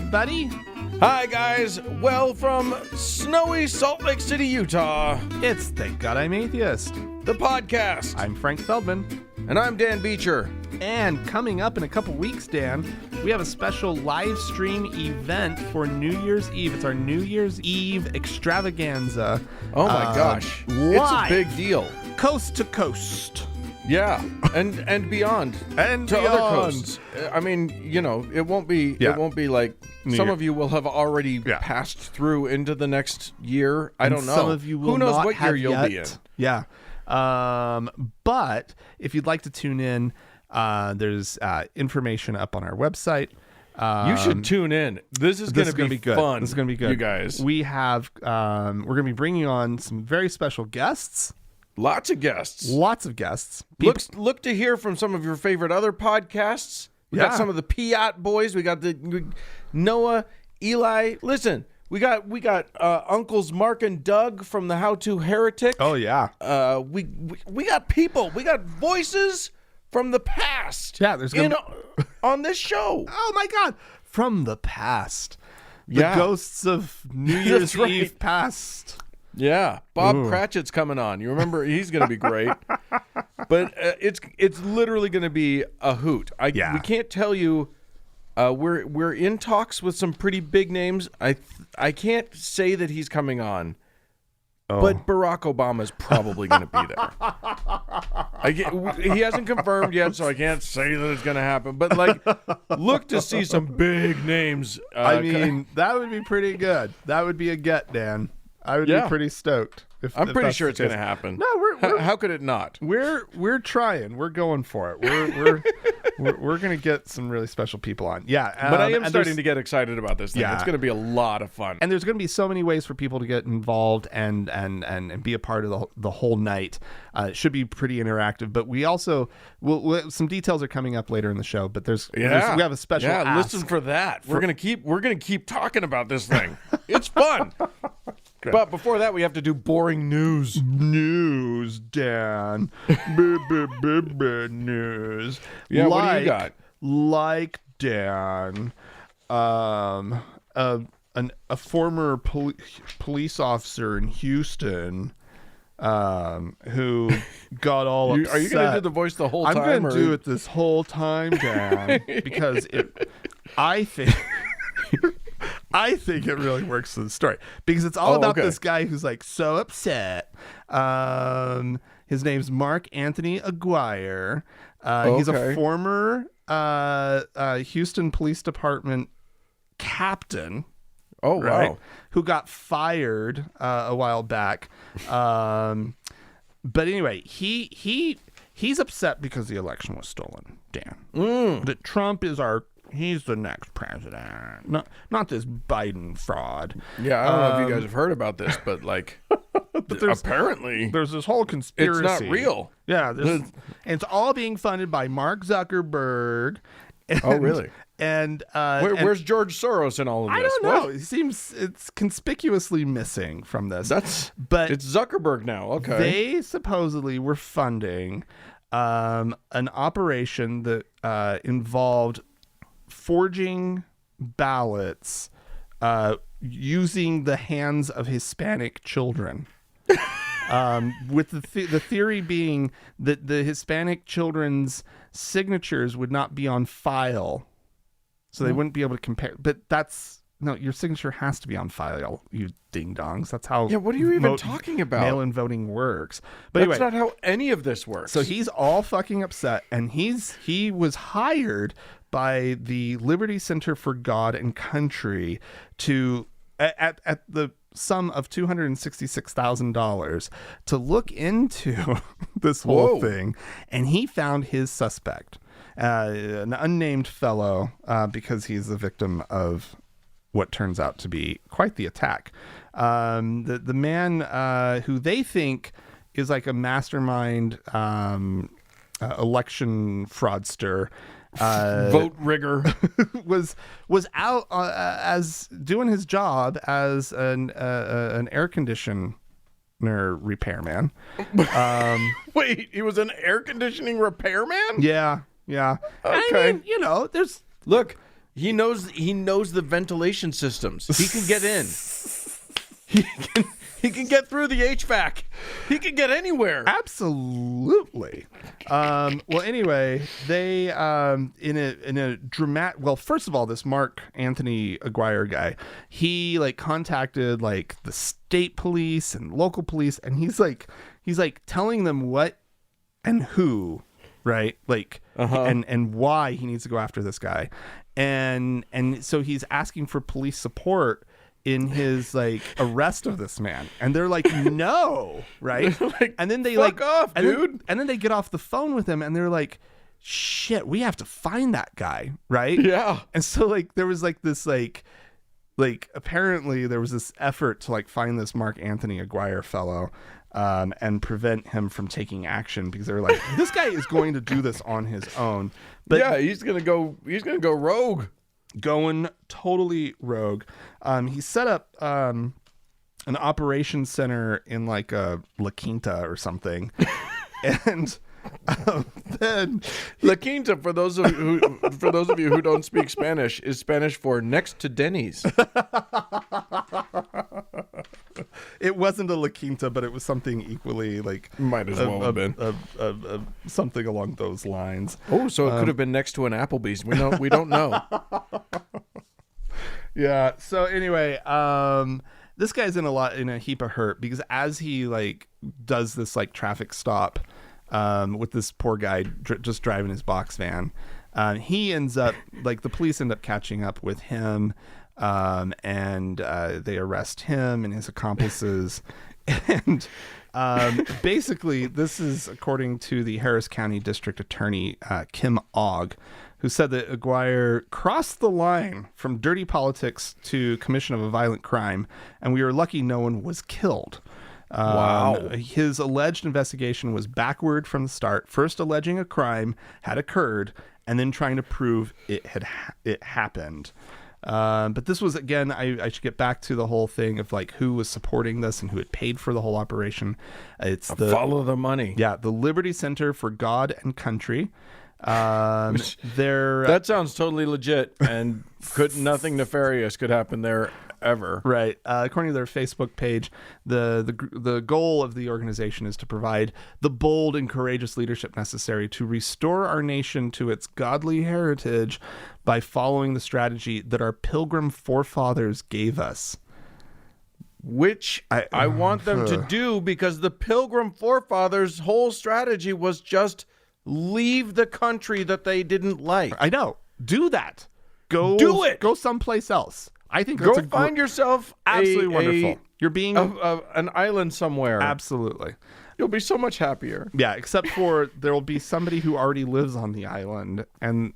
everybody. Hi, guys. Well, from snowy Salt Lake City, Utah, It's Thank God I'm Atheist. the podcast. I'm Frank Feldman. And I'm Dan Beecher. And coming up in a couple weeks, Dan, we have a special live stream event for New Year's Eve. It's our New Year's Eve extravaganza. Oh, my gosh. Live, It's a big deal. coast to coast. Yeah, and beyond. And to beyond. other coasts. I mean, you know, it won't be like some of you will have already passed through into the next year. I don't know. Some of you will Who knows not what year have you'll yet. be in. Yeah. But if you'd like to tune in, there's information up on our website. You should tune in. This is going to be good. fun. This is going to be good. You guys. We have, we're going to be bringing on some very special guests. Lots of guests. Lots of guests. Look to hear from some of your favorite other podcasts. We got some of the Piat boys. We got Noah, Eli. Listen, we got Uncles Mark and Doug from the How to Heretic. Oh yeah. We got people. We got voices from the past. Yeah, there's gonna on this show. Oh my God, from the past. The ghosts of New Year's right. Eve past. Yeah, Bob Cratchit's coming on. You remember he's going to be great. But it's literally going to be a hoot. We can't tell you. We're in talks with some pretty big names. I can't say that he's coming on, but Barack Obama's probably going to be there. He hasn't confirmed yet, so I can't say that it's going to happen. But look to see some big names. I mean, that would be pretty good. That would be a get, Dan. I would be pretty stoked. I'm pretty sure it's going to happen. No, how could it not? We're trying. We're going for it. We're going to get some really special people on. Yeah, but I am starting to get excited about this thing. Yeah. It's going to be a lot of fun. And there's going to be so many ways for people to get involved and be a part of the whole night. It should be pretty interactive. But we also some details are coming up later in the show. But we have a special. Yeah, ask. Listen for that. We're gonna keep talking about this thing. It's fun. Good. But before that, we have to do boring news. News, Dan. News. Yeah, what do you got? Like Dan, a former police officer in Houston, who got all upset. Are you going to do the voice the whole time? I'm going to do it this whole time, Dan, because I think it really works for the story because it's all about this guy who's like so upset. His name's Mark Anthony Aguirre. He's a former Houston Police Department captain. Oh, right, wow. Who got fired a while back. But anyway, he's upset because the election was stolen, Dan. That Trump is he's the next president, not this Biden fraud. Yeah, I don't know if you guys have heard about this, but but apparently there's this whole conspiracy. It's not real. Yeah, and it's all being funded by Mark Zuckerberg. Oh, really? And where's George Soros in all of this? I don't know. It's conspicuously missing from this. But it's Zuckerberg now. Okay. They supposedly were funding an operation that involved forging ballots using the hands of Hispanic children. With the theory being that the Hispanic children's signatures would not be on file, so they wouldn't be able to compare. But your signature has to be on file, you ding-dongs. That's how what are you even talking about? Mail-in voting works. But that's not how any of this works. So he's all fucking upset, and he was hired by the Liberty Center for God and Country to at the sum of $266,000 to look into this whole thing, and he found his suspect, an unnamed fellow, because he's the victim of what turns out to be quite the attack. The man who they think is like a mastermind election fraudster. Vote rigger was out as doing his job as an air conditioner repairman. Wait, he was an air conditioning repairman? Yeah. Okay. I mean, there's look. He knows the ventilation systems. He can get in. He can get through the HVAC. He can get anywhere. Absolutely. Well, anyway, they in a dramatic. Well, first of all, this Mark Anthony Aguirre guy, he like contacted like the state police and local police, and he's like telling them what and who, right? Like and why he needs to go after this guy, and so he's asking for police support in his like arrest of this man, and they're like, no, right? Like, and then they fuck like off, dude. and then they get off the phone with him, and they're like, shit, we have to find that guy, right? Yeah. And so like there was like this like apparently there was this effort to like find this Mark Anthony Aguirre fellow and prevent him from taking action, because they're like, this guy is going to do this on his own. But yeah, he's gonna go rogue. Going totally rogue. He set up an operations center in like a La Quinta or something, and then La Quinta, for those of you who don't speak Spanish, is Spanish for next to Denny's. It wasn't a La Quinta, but it was something equally like might as well have been something along those lines. Oh, so it could have been next to an Applebee's. We don't know. Yeah. So anyway, this guy's in a heap of hurt, because as he like does this like traffic stop with this poor guy just driving his box van, he ends up like the police end up catching up with him, and they arrest him and his accomplices. And basically, this is according to the Harris County District Attorney Kim Ogg, who said that Aguirre crossed the line from dirty politics to commission of a violent crime, and we were lucky no one was killed. Wow. His alleged investigation was backward from the start, first alleging a crime had occurred, and then trying to prove it happened. But this was, again, I should get back to the whole thing of like who was supporting this and who had paid for the whole operation. It's follow the money. Yeah, the Liberty Center for God and Country. That sounds totally legit, and nothing nefarious could happen there ever. Right. According to their Facebook page, the goal of the organization is to provide the bold and courageous leadership necessary to restore our nation to its godly heritage by following the strategy that our pilgrim forefathers gave us. Which I want them to do, because the pilgrim forefathers' whole strategy was just leave the country that they didn't like. I know. Do that. Do it. Go someplace else. I think that's find yourself absolutely wonderful. You're being an island somewhere. Absolutely. You'll be so much happier. Yeah, except for there will be somebody who already lives on the island, and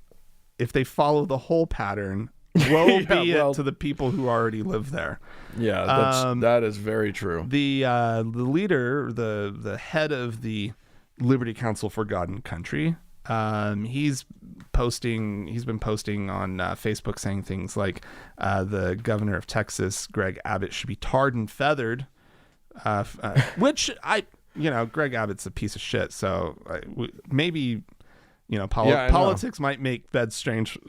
if they follow the whole pattern, woe be it to the people who already live there. Yeah, that is very true. The leader, the head of the Liberty Council for God and Country, he's been posting on Facebook saying things like the governor of Texas, Greg Abbott, should be tarred and feathered, which Greg Abbott's a piece of shit, so maybe politics might make beds strange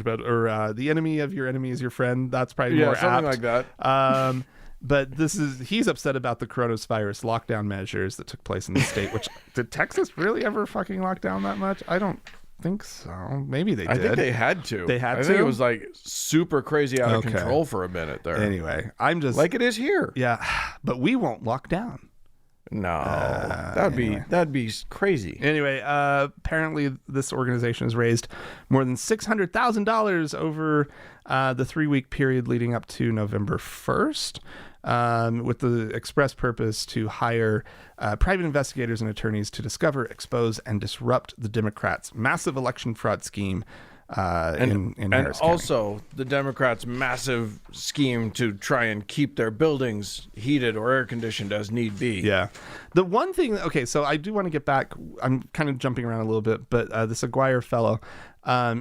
bed, or the enemy of your enemy is your friend. That's probably more something apt. like that. But he's upset about the coronavirus lockdown measures that took place in the state, which did Texas really ever fucking lock down that much? I don't think so. Maybe they did. I think they had to. I think it was like super crazy out of control for a minute there. Anyway, I'm just like it is here. Yeah, but we won't lock down. No, that'd be crazy. Anyway, apparently this organization has raised more than $600,000 over the 3-week period leading up to November 1st, with the express purpose to hire private investigators and attorneys to discover, expose, and disrupt the Democrats' massive election fraud scheme in Harris County. Also the Democrats' massive scheme to try and keep their buildings heated or air conditioned as need be. Yeah. The one thing, so I do want to get back, I'm kind of jumping around a little bit, but this Aguirre fellow,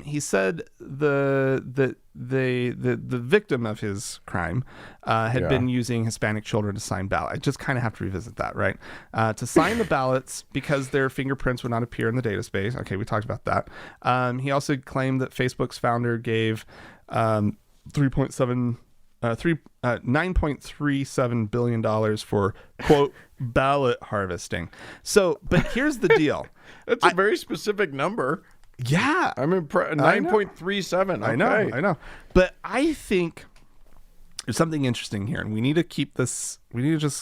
He said the victim of his crime had been using Hispanic children to sign ballots. I just kind of have to revisit that, right? To sign the ballots because their fingerprints would not appear in the data space. Okay, we talked about that. He also claimed that Facebook's founder gave $9.37 billion for, quote, ballot harvesting. So, but here's the deal. That's a very specific number. Yeah. I'm 9.37. I know. But I think there's something interesting here, and we need to just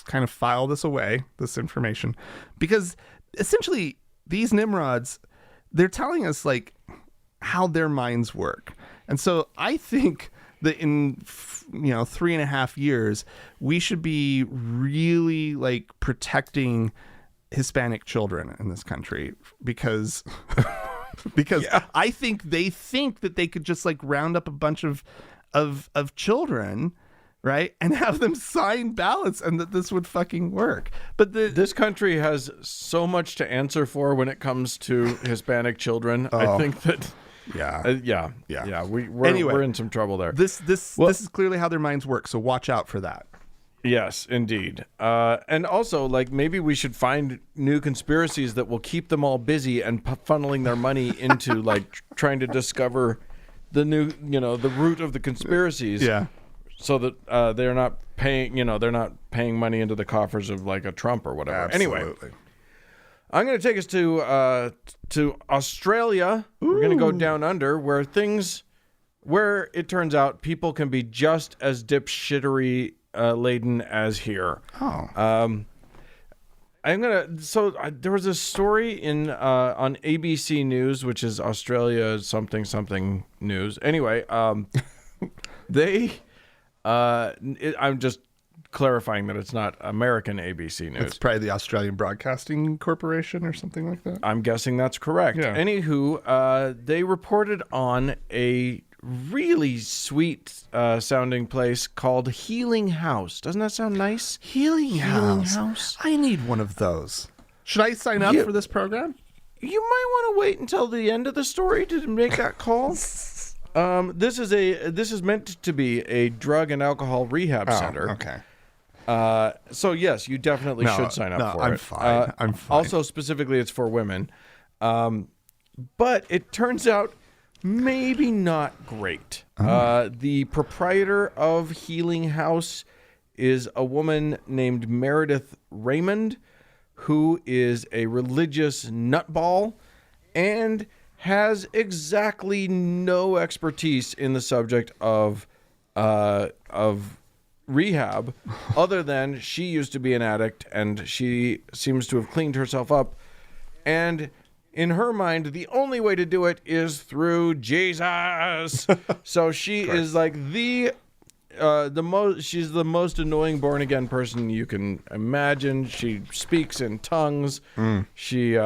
kind of file this away, this information, because essentially these nimrods, they're telling us like how their minds work. And so I think that in 3.5 years, we should be really like protecting Hispanic children in this country because I think they think that they could just like round up a bunch of children, right, and have them sign ballots, and that this would fucking work. But this country has so much to answer for when it comes to Hispanic children. I think that. We're in some trouble there. This is clearly how their minds work, so watch out for that. Yes, indeed. And also, like, maybe we should find new conspiracies that will keep them all busy and funneling their money into like trying to discover the new, the root of the conspiracies. Yeah. So that they're not paying money into the coffers of like a Trump or whatever. Absolutely. Anyway, I'm going to take us to Australia. Ooh. We're going to go down under where it turns out people can be just as dipshittery laden as here. Oh. There was a story on ABC News, which is Australia something news. Anyway, I'm just clarifying that it's not American ABC News. It's probably the Australian Broadcasting Corporation or something like that. I'm guessing that's correct. Yeah. Anywho, they reported on a really sweet sounding place called Healing House. Doesn't that sound nice? Healing House. I need one of those. Should I sign up for this program? You might want to wait until the end of the story to make that call. This is meant to be a drug and alcohol rehab center. Okay. So yes, you definitely should sign up for it. I'm fine. Also, specifically, it's for women. But it turns out maybe not great. The proprietor of Healing House is a woman named Meredith Raymond, who is a religious nutball and has exactly no expertise in the subject of rehab, other than she used to be an addict and she seems to have cleaned herself up. And in her mind, the only way to do it is through Jesus. So she is like she's the most annoying born again person you can imagine. She speaks in tongues. She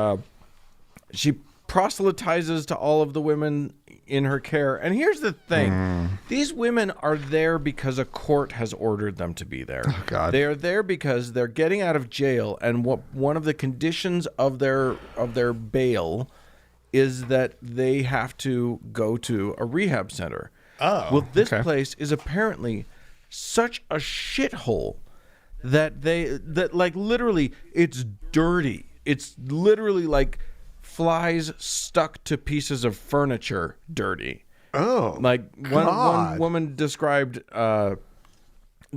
proselytizes to all of the women in her care. And here's the thing. These women are there because a court has ordered them to be there. Oh, God. They are there because they're getting out of jail, and one of the conditions of their bail is that they have to go to a rehab center. Oh. Well, this place is apparently such a shithole that like literally it's dirty. It's literally like flies stuck to pieces of furniture dirty. Oh, like one woman described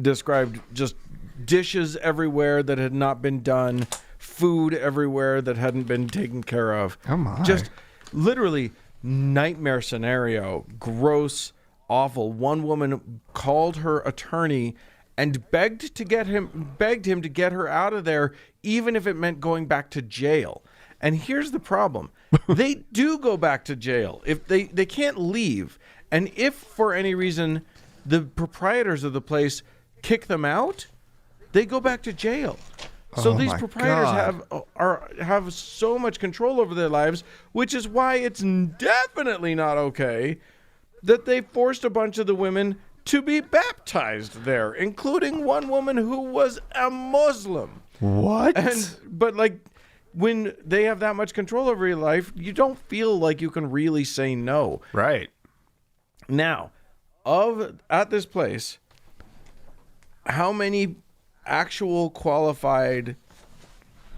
just dishes everywhere that had not been done, food everywhere that hadn't been taken care of. Oh my. Just literally nightmare scenario. Gross, awful. One woman called her attorney and begged him to get her out of there, even if it meant going back to jail. And here's the problem. They do go back to jail. If they can't leave. And if for any reason the proprietors of the place kick them out, they go back to jail. So these proprietors have so much control over their lives, which is why it's definitely not okay that they forced a bunch of the women to be baptized there, including one woman who was a Muslim. What? But like, when they have that much control over your life, you don't feel like you can really say no. Right. Now, at this place, how many actual qualified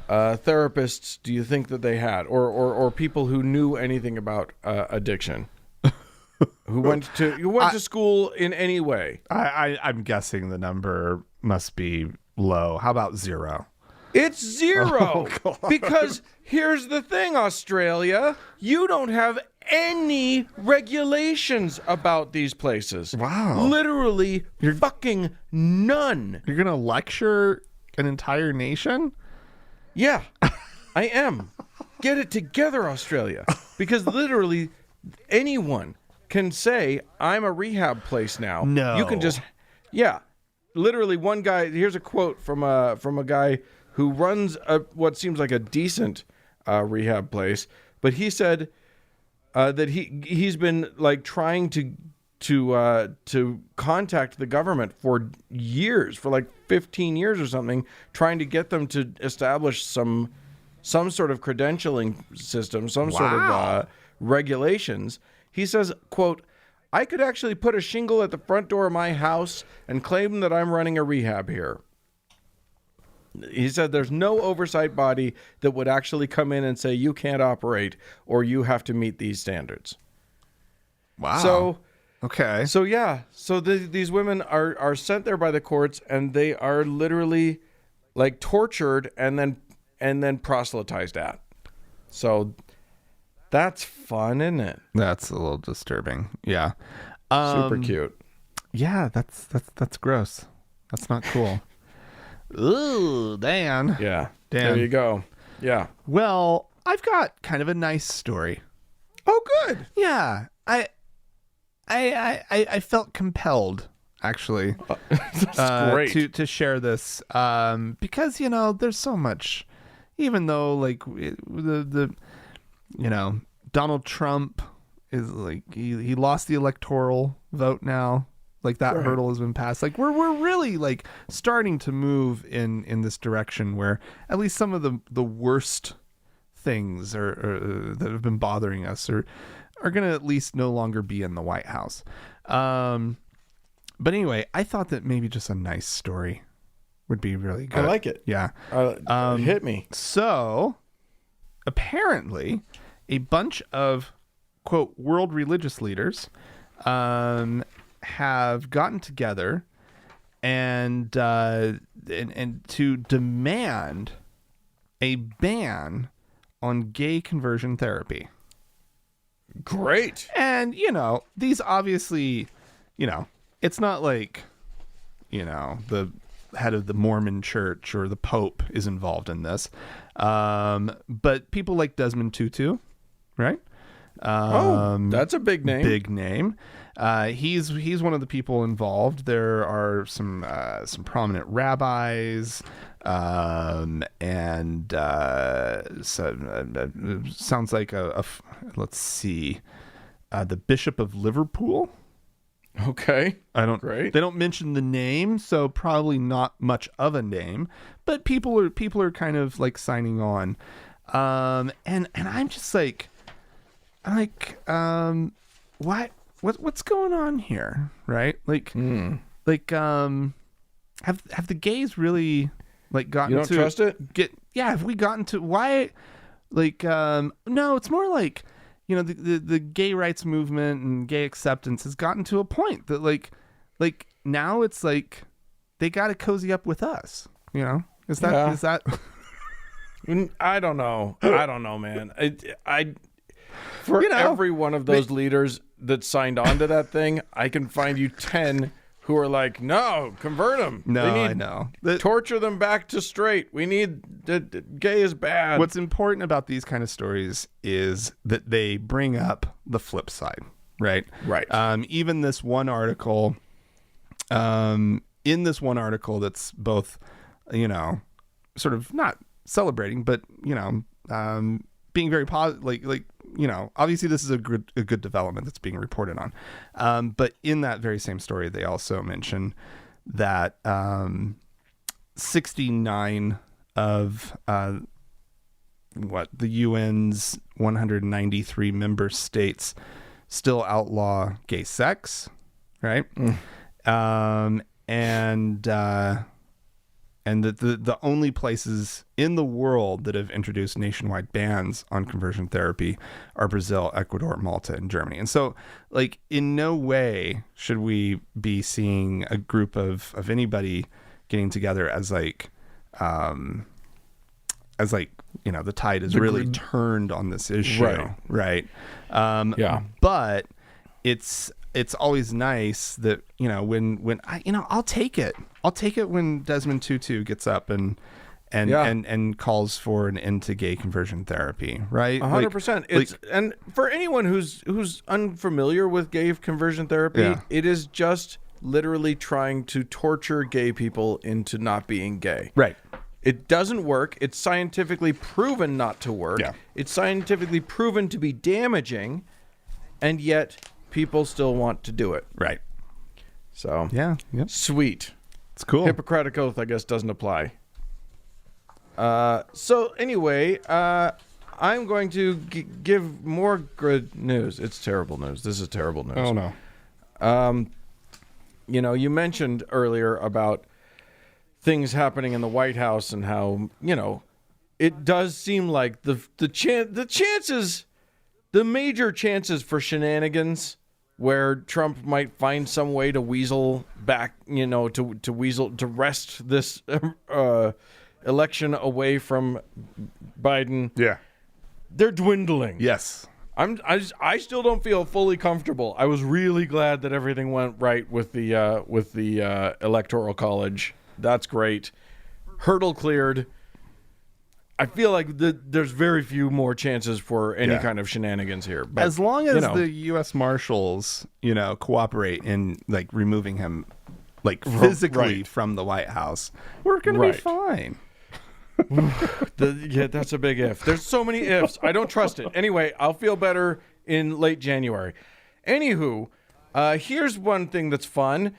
therapists do you think that they had, or people who knew anything about addiction, who went to school in any way? I'm guessing the number must be low. How about 0? It's 0. Because here's the thing, Australia, you don't have any regulations about these places. Wow. Literally fucking none. You're gonna lecture an entire nation? Yeah, I am. Get it together, Australia. Because literally anyone can say, I'm a rehab place now. No. You can just, yeah. Literally one guy, here's a quote from a guy who runs what seems like a decent rehab place. But he said that he's been like trying to contact the government for years, for like 15 years or something, trying to get them to establish some sort of credentialing system, some sort of regulations. He says, quote, I could actually put a shingle at the front door of my house and claim that I'm running a rehab here. He said there's no oversight body that would actually come in and say you can't operate or you have to meet these standards. Wow. So, okay. So yeah. So these women are sent there by the courts, and they are literally like tortured and then proselytized at. So that's fun, isn't it? That's a little disturbing. Yeah. Super cute. Yeah, that's gross. That's not cool. Ooh, Dan. Yeah. There you go. Yeah. Well, I've got kind of a nice story. Oh, good. Yeah. I felt compelled, actually. That's great. To share this because there's so much, even though like Donald Trump is like he lost the electoral vote now. Like that hurdle has been passed. Like we're really like starting to move in this direction where at least some of the worst things that have been bothering us are going to at least no longer be in the White House. But anyway, I thought that maybe just a nice story would be really good. I like it. Yeah. Hit me. So apparently a bunch of quote world religious leaders have gotten together and to demand a ban on gay conversion therapy. Great. And these obviously, it's not like the head of the Mormon church or the Pope is involved in this, but people like Desmond Tutu, right? That's a big name. Big name. He's one of the people involved. There are some prominent rabbis, and sounds like let's see, the Bishop of Liverpool. Okay. They don't mention the name, so probably not much of a name, but people are kind of like signing on, and I'm just like. What's going on here, right? Like, have the gays really like gotten you don't to trust it? Have we gotten to why? Like, no, it's more like the gay rights movement and gay acceptance has gotten to a point that like now it's like they got to cozy up with us. Is that? I don't know. I don't know, man. For every one of those leaders that signed on to that thing, I can find you 10 who are like, no, convert them. No, I know. Torture them back to straight. We need gay is bad. What's important about these kind of stories is that they bring up the flip side, right? Right. Even this one article, in this one article that's both, sort of not celebrating, but, being very positive, like obviously this is a good development that's being reported on. But in that very same story, they also mention that 69 of the UN's 193 member states still outlaw gay sex, right? And that the only places in the world that have introduced nationwide bans on conversion therapy are Brazil, Ecuador, Malta, and Germany. And so, like, in no way should we be seeing a group of anybody getting together as like, the tide is really turned on this issue, right? But it's always nice that, when I'll take it when Desmond Tutu gets up and calls for an end to gay conversion therapy, right? 100%. And for anyone who's unfamiliar with gay conversion therapy, it is just literally trying to torture gay people into not being gay. Right. It doesn't work. It's scientifically proven not to work. Yeah. It's scientifically proven to be damaging, and yet people still want to do it. Right. So, sweet. It's cool. Hippocratic Oath, I guess, doesn't apply. So, anyway, I'm going to give more good news. It's terrible news. This is terrible news. Oh, no. You mentioned earlier about things happening in the White House and how, it does seem like the major chances for shenanigans where Trump might find some way to weasel back, to wrest this election away from Biden. Yeah. They're dwindling. Yes. I still don't feel fully comfortable. I was really glad that everything went right with the Electoral College. That's great. Hurdle cleared. I feel like there's very few more chances for any kind of shenanigans here. But, as long as the U.S. Marshals, cooperate in like removing him, like physically from the White House, we're gonna be fine. That's a big if. There's so many ifs. I don't trust it. Anyway, I'll feel better in late January. Anywho, here's one thing that's fun.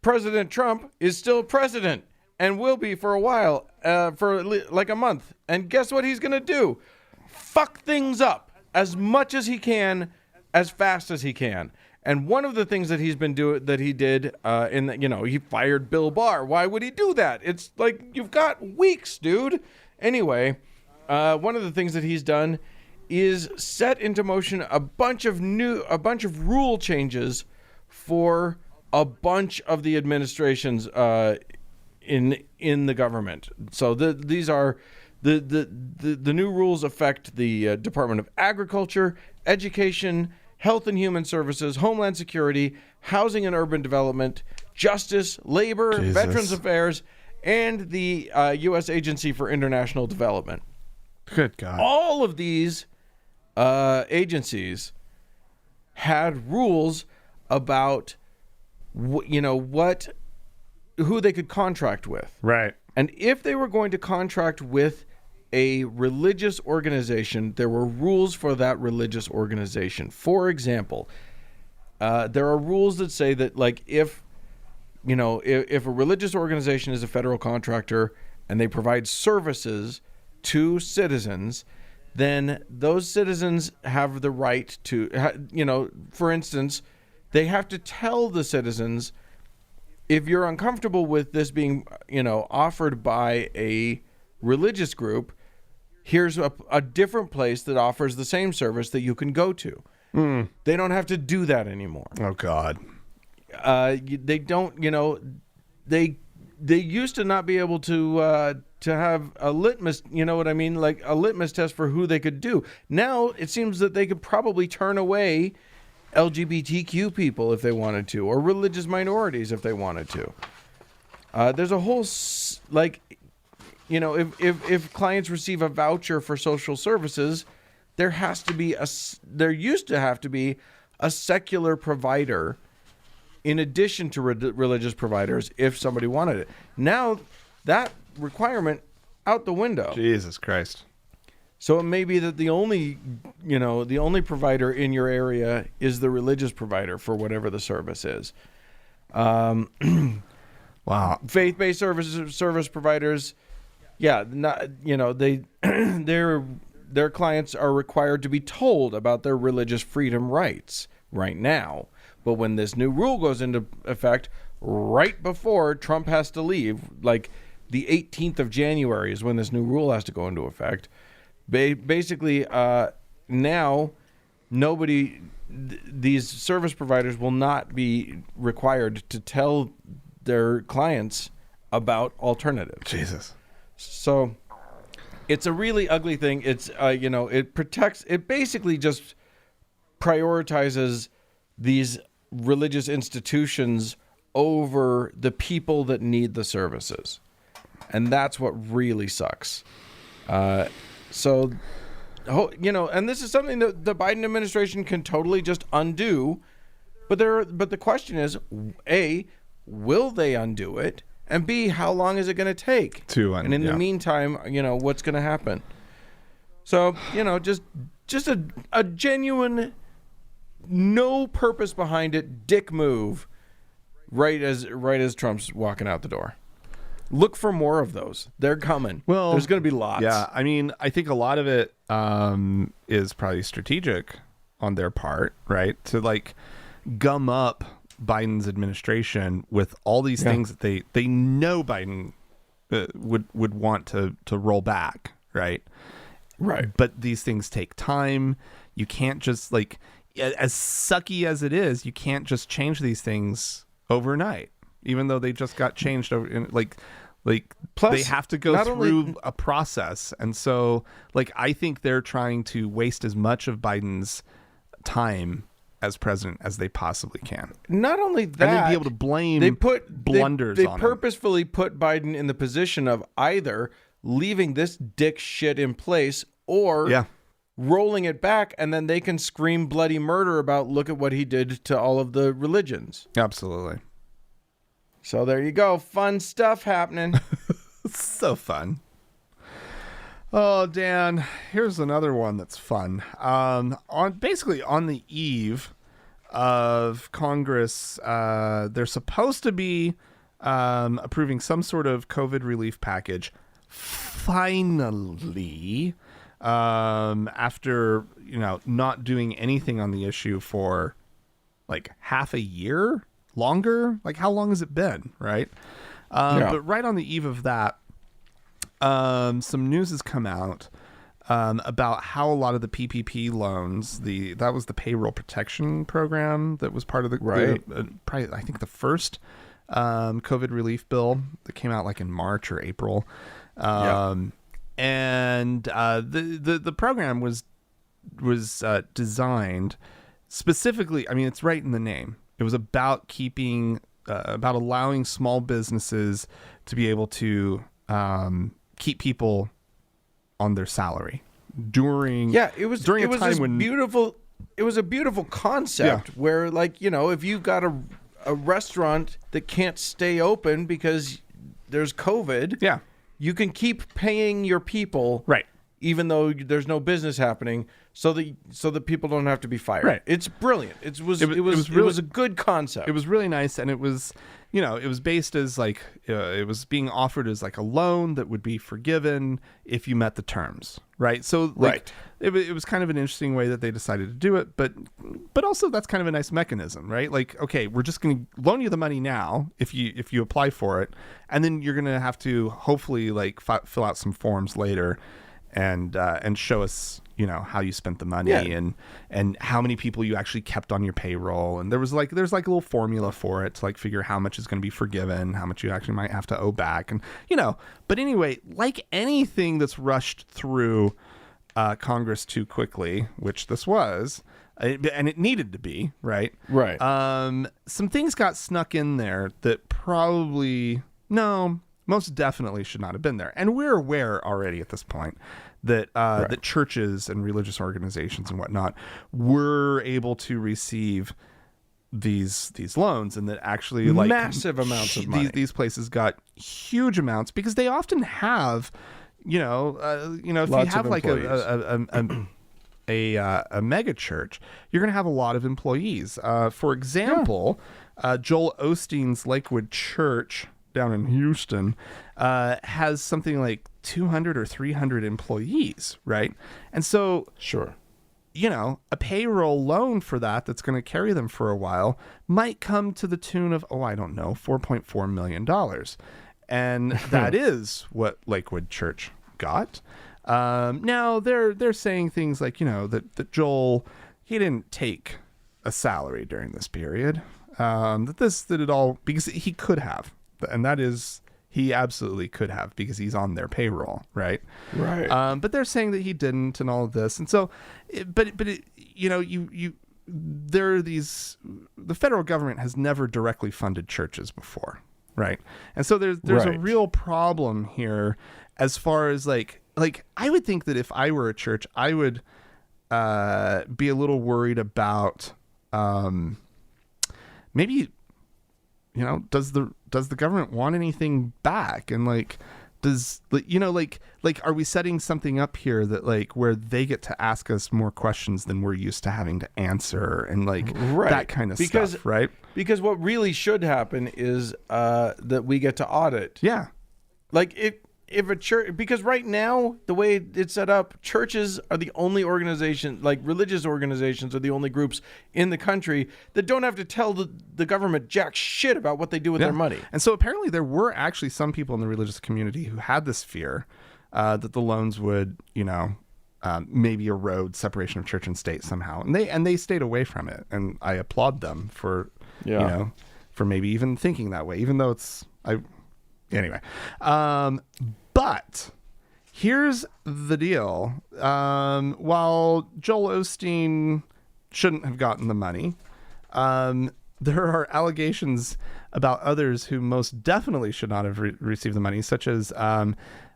President Trump is still president and will be for a while, for like a month. And guess what he's going to do? Fuck things up as much as he can, as fast as he can. And one of the things that he's been doing, that he did, he fired Bill Barr. Why would he do that? It's like, you've got weeks, dude. Anyway, one of the things that he's done is set into motion a bunch of rule changes for a bunch of the administrations in the government. So these are the new rules affect the Department of Agriculture, Education, Health and Human Services, Homeland Security, Housing and Urban Development, Justice, Labor, Veterans Affairs, and the U.S. Agency for International Development. Good God. All of these agencies had rules about who they could contract with. Right. And if they were going to contract with a religious organization, there were rules for that religious organization. For example, there are rules that say that, like, if a religious organization is a federal contractor and they provide services to citizens, then those citizens have the right to, for instance, they have to tell the citizens, if you're uncomfortable with this being, offered by a religious group, here's a different place that offers the same service that you can go to. They don't have to do that anymore. Oh, God. They don't, they used to not be able to have a litmus, like a litmus test for who they could do. Now it seems that they could probably turn away LGBTQ people if they wanted to, or religious minorities if they wanted to. There's a whole, if clients receive a voucher for social services, there used to have to be a secular provider in addition to religious providers if somebody wanted it. Now that requirement out the window. Jesus Christ. So it may be that the only provider in your area is the religious provider for whatever the service is. Wow. Faith-based service providers, they're their clients are required to be told about their religious freedom rights right now. But when this new rule goes into effect, right before Trump has to leave, like the 18th of January is when this new rule has to go into effect. Basically, now these service providers will not be required to tell their clients about alternatives. Jesus. So it's a really ugly thing. It's, it basically just prioritizes these religious institutions over the people that need the services. And that's what really sucks. And this is something that the Biden administration can totally just undo. But the question is, A, will they undo it? And B, how long is it going to take? And in the meantime, what's going to happen? So, just a genuine, no purpose behind it, dick move, right as Trump's walking out the door. Look for more of those. They're coming. Well, there's going to be lots. Yeah, I mean, I think a lot of it is probably strategic on their part, right? To like gum up Biden's administration with all these things that they know Biden would want to roll back, right? Right. But these things take time. You can't just as sucky as it is, you can't just change these things overnight, even though they just got changed over plus, they have to go through a process. And so I think they're trying to waste as much of Biden's time as president as they possibly can. Not only that, and then be able to blame blunders they on him. Purposefully put Biden in the position of either leaving this dick shit in place or rolling it back, and then they can scream bloody murder about look at what he did to all of the religions. Absolutely. So there you go. Fun stuff happening. So fun. Oh, Dan, here's another one that's fun. On the eve of Congress, they're supposed to be approving some sort of COVID relief package. Finally, after not doing anything on the issue for half a year, longer. How long has it been, right? But right on the eve of that, some news has come out about how a lot of the PPP loans, that was the payroll protection program that was part of probably I think the first COVID relief bill that came out in March or April. And the program was designed specifically. I mean, it's right in the name. It was about about allowing small businesses to be able to keep people on their salary during a time when beautiful. It was a beautiful concept where, if you've got a restaurant that can't stay open because there's COVID, you can keep paying your people, right, even though there's no business happening, so that people don't have to be fired. Right. It's brilliant. It was a good concept. It was really nice, and it was based as it was being offered as a loan that would be forgiven if you met the terms, right? So it was kind of an interesting way that they decided to do it, but also that's kind of a nice mechanism, right? Okay, we're just going to loan you the money now if you apply for it, and then you're going to have to hopefully fill out some forms later and show us how you spent the money and how many people you actually kept on your payroll. And there's a little formula for it to figure how much is going to be forgiven, how much you actually might have to owe back. And, but anyway, like anything that's rushed through Congress too quickly, which this was, and it needed to be, right? Right. Some things got snuck in there that most definitely should not have been there. And we're aware already at this point that that churches and religious organizations and whatnot were able to receive these loans, and that actually massive amounts of money. These places got huge amounts because they often have, if lots you have a mega church, you're going to have a lot of employees. For example, Joel Osteen's Lakewood Church down in Houston has something like 200 or 300 employees, right? And so, sure, a payroll loan for that's going to carry them for a while might come to the tune of, I don't know, $4.4 million. And that is what Lakewood Church got. Now they're saying things like, that Joel, he didn't take a salary during this period. That it all, because he could have, and that is, he absolutely could have, because he's on their payroll, right? Right. But they're saying that he didn't, and all of this, and so, the federal government has never directly funded churches before, right? And so there's right. a real problem here, as far as like I would think that if I were a church, I would be a little worried about maybe, does the government want anything back? And are we setting something up here that where they get to ask us more questions than we're used to having to answer, and right. that kind of stuff, right? Because what really should happen is that we get to audit. Yeah. If a church, because right now, the way it's set up, churches are the only organization, religious organizations are the only groups in the country that don't have to tell the government jack shit about what they do with their money. And so apparently there were actually some people in the religious community who had this fear that the loans would, maybe erode separation of church and state somehow. And they stayed away from it. And I applaud them for, for maybe even thinking that way, even though anyway. But here's the deal. While Joel Osteen shouldn't have gotten the money, there are allegations about others who most definitely should not have received the money, such as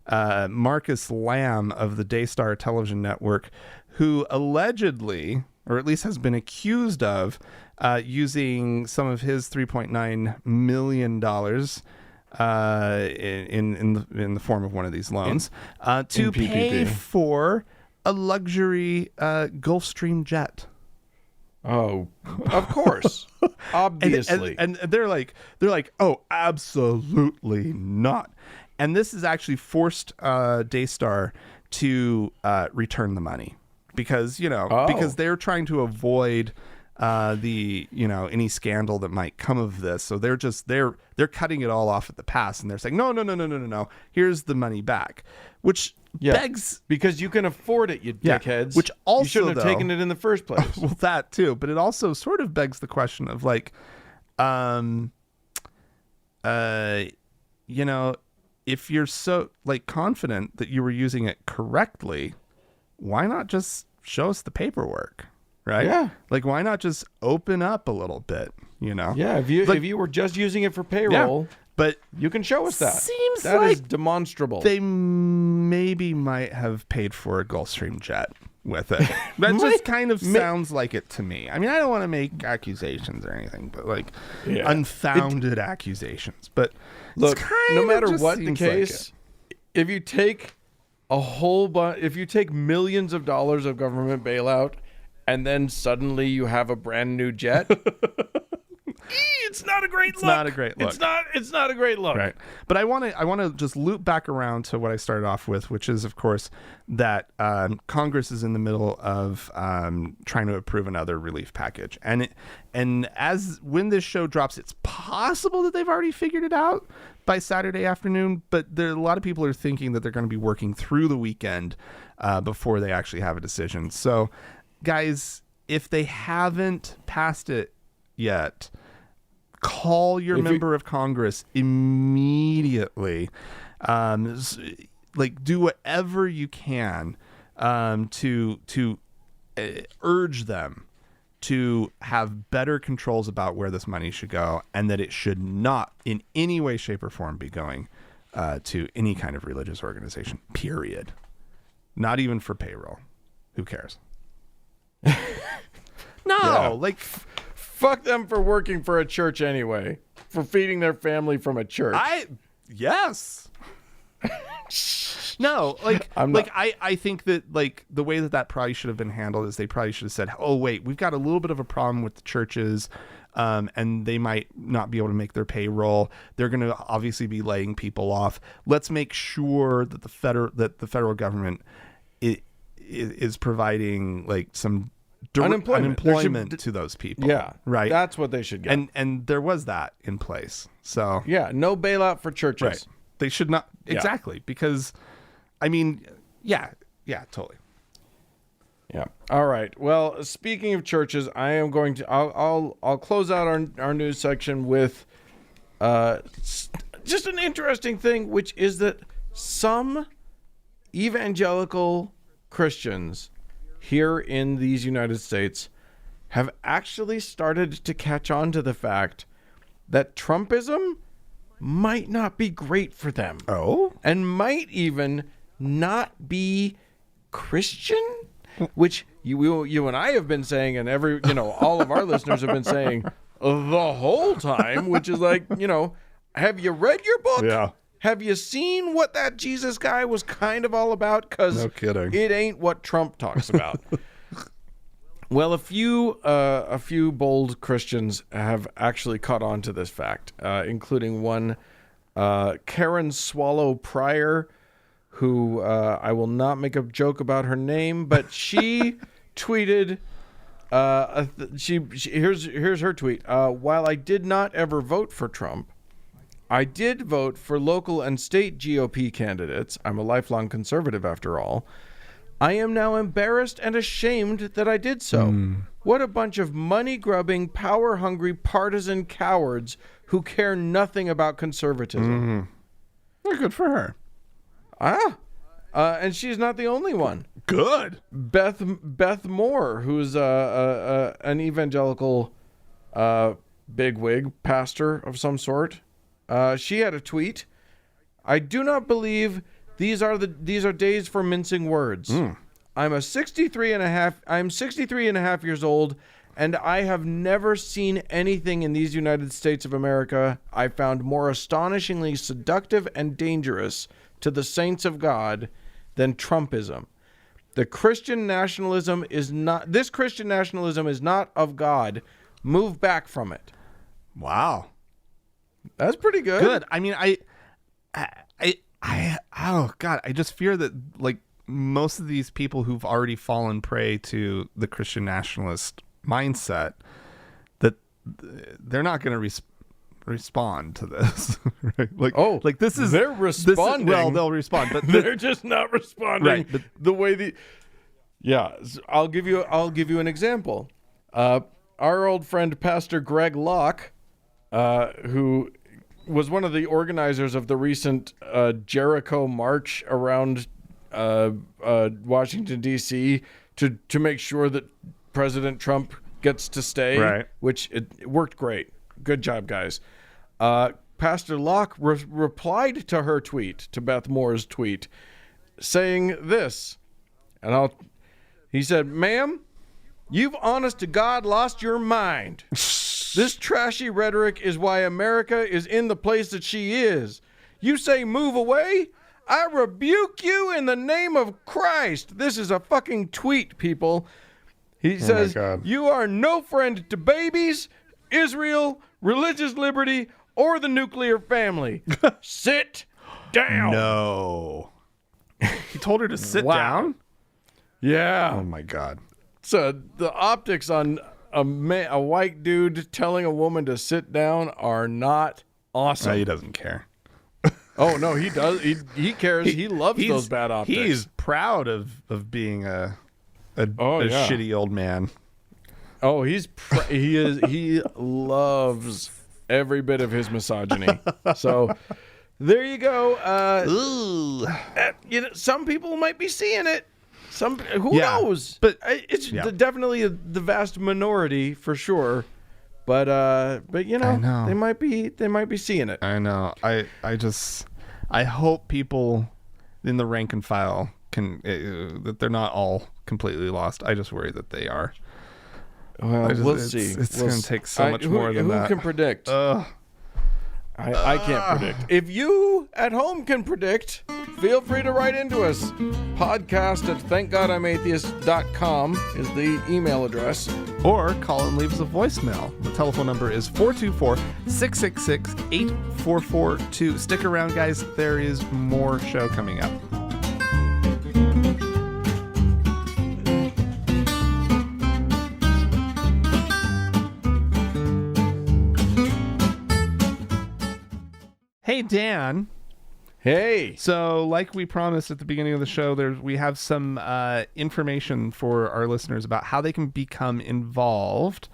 Marcus Lamb of the Daystar Television Network, who allegedly, or at least has been accused of, using some of his $3.9 million in the form of one of these loans to pay for a luxury Gulfstream jet. Oh, of course. Obviously. And they're like, oh, absolutely not. And this has actually forced Daystar to return the money because they're trying to avoid any scandal that might come of this. So they're cutting it all off at the pass, and they're saying, no, here's the money back, which begs, because you can afford it, you dickheads. Which also, you shouldn't have taken it in the first place. Well, that too, but it also sort of begs the question of if you're so confident that you were using it correctly, why not just show us the paperwork? Right? Yeah. Why not just open up a little bit, Yeah, if you were just using it for payroll, but you can show us that. Seems that is demonstrable. They maybe might have paid for a Gulfstream jet with it. That just kind of sounds like it to me. I mean, I don't want to make accusations or anything, but unfounded accusations. But look, no matter what the case, if you take if you take millions of dollars of government bailout, and then suddenly you have a brand new jet, it's not a great look. It's not a great look. It's not a great look. Right. But I want to just loop back around to what I started off with, which is, of course, that Congress is in the middle of trying to approve another relief package. And when this show drops, it's possible that they've already figured it out by Saturday afternoon, but a lot of people are thinking that they're going to be working through the weekend before they actually have a decision. So, guys, if they haven't passed it yet, call your member of Congress immediately. Do whatever you can to urge them to have better controls about where this money should go, and that it should not in any way, shape, or form be going to any kind of religious organization, period. Not even for payroll. Who cares? No, fuck them for working for a church anyway, for feeding their family from a church. Yes. No, I think that the way that probably should have been handled is they probably should have said, oh wait, we've got a little bit of a problem with the churches and they might not be able to make their payroll. They're going to obviously be laying people off. Let's make sure that the federal government is providing like some unemployment to those people. Yeah, right. That's what they should get. And there was that in place. So yeah, no bailout for churches. Right. They should not exactly because, I mean, yeah, totally. Yeah. All right. Well, speaking of churches, I am going to. I'll close out our news section with just an interesting thing, which is that some evangelical Christians here in these United States have actually started to catch on to the fact that Trumpism might not be great for them. Oh? And might even not be Christian, which you and I have been saying, and all of our listeners have been saying the whole time, which is like, have you read your book? Yeah. Have you seen what that Jesus guy was kind of all about? Because no kidding. It ain't what Trump talks about. Well, a few bold Christians have actually caught on to this fact, including one, Karen Swallow Pryor, who I will not make a joke about her name, but she tweeted. Here's her tweet. While I did not ever vote for Trump, I did vote for local and state GOP candidates. I'm a lifelong conservative, after all. I am now embarrassed and ashamed that I did so. What a bunch of money-grubbing, power-hungry, partisan cowards who care nothing about conservatism. Well, good for her. And she's not the only one. Good. Beth Moore, who's an evangelical bigwig, pastor of some sort. She had a tweet. I do not believe these are days for mincing words. I'm 63 and a half years old, and I have never seen anything in these United States of America I found more astonishingly seductive and dangerous to the saints of God than Trumpism. This Christian nationalism is not of God. Move back from it. Wow. That's pretty good. Good. I mean, oh God, I just fear that like most of these people who've already fallen prey to the Christian nationalist mindset, that they're not going to respond to this. Right? They're responding. They'll respond, but they're just not responding. Right. But the way I'll give you an example. Our old friend Pastor Greg Locke, who was one of the organizers of the recent Jericho march around Washington, D.C. to make sure that President Trump gets to stay, right. Which it worked great. Good job, guys. Pastor Locke replied to her tweet, to Beth Moore's tweet, saying this, he said, "Ma'am, you've honest to God lost your mind. This trashy rhetoric is why America is in the place that she is. You say move away? I rebuke you in the name of Christ." This is a fucking tweet, people. He says, "You are no friend to babies, Israel, religious liberty, or the nuclear family. Sit down." No. He told her to sit down? Yeah. Oh my God. So the optics on a white dude telling a woman to sit down are not awesome. No, he doesn't care. Oh no, he does. He cares. He loves those bad optics. He's proud of being a shitty old man. Oh, he is. He loves every bit of his misogyny. So there you go. Some people might be seeing it. Who knows? But it's definitely the vast minority for sure. But you know, they might be seeing it. I know. I hope people in the rank and file can that they're not all completely lost. I just worry that they are. Well, we'll see. It's going to take so much more than that. Who can predict? I can't predict. If you at home can predict, feel free to write into us. podcast@thankgodimatheist.com is the email address. Or call and leave us a voicemail. The telephone number is 424-666-8442. Stick around, guys. There is more show coming up. Hey, Dan. Hey. So, like we promised at the beginning of the show, we have some information for our listeners about how they can become involved.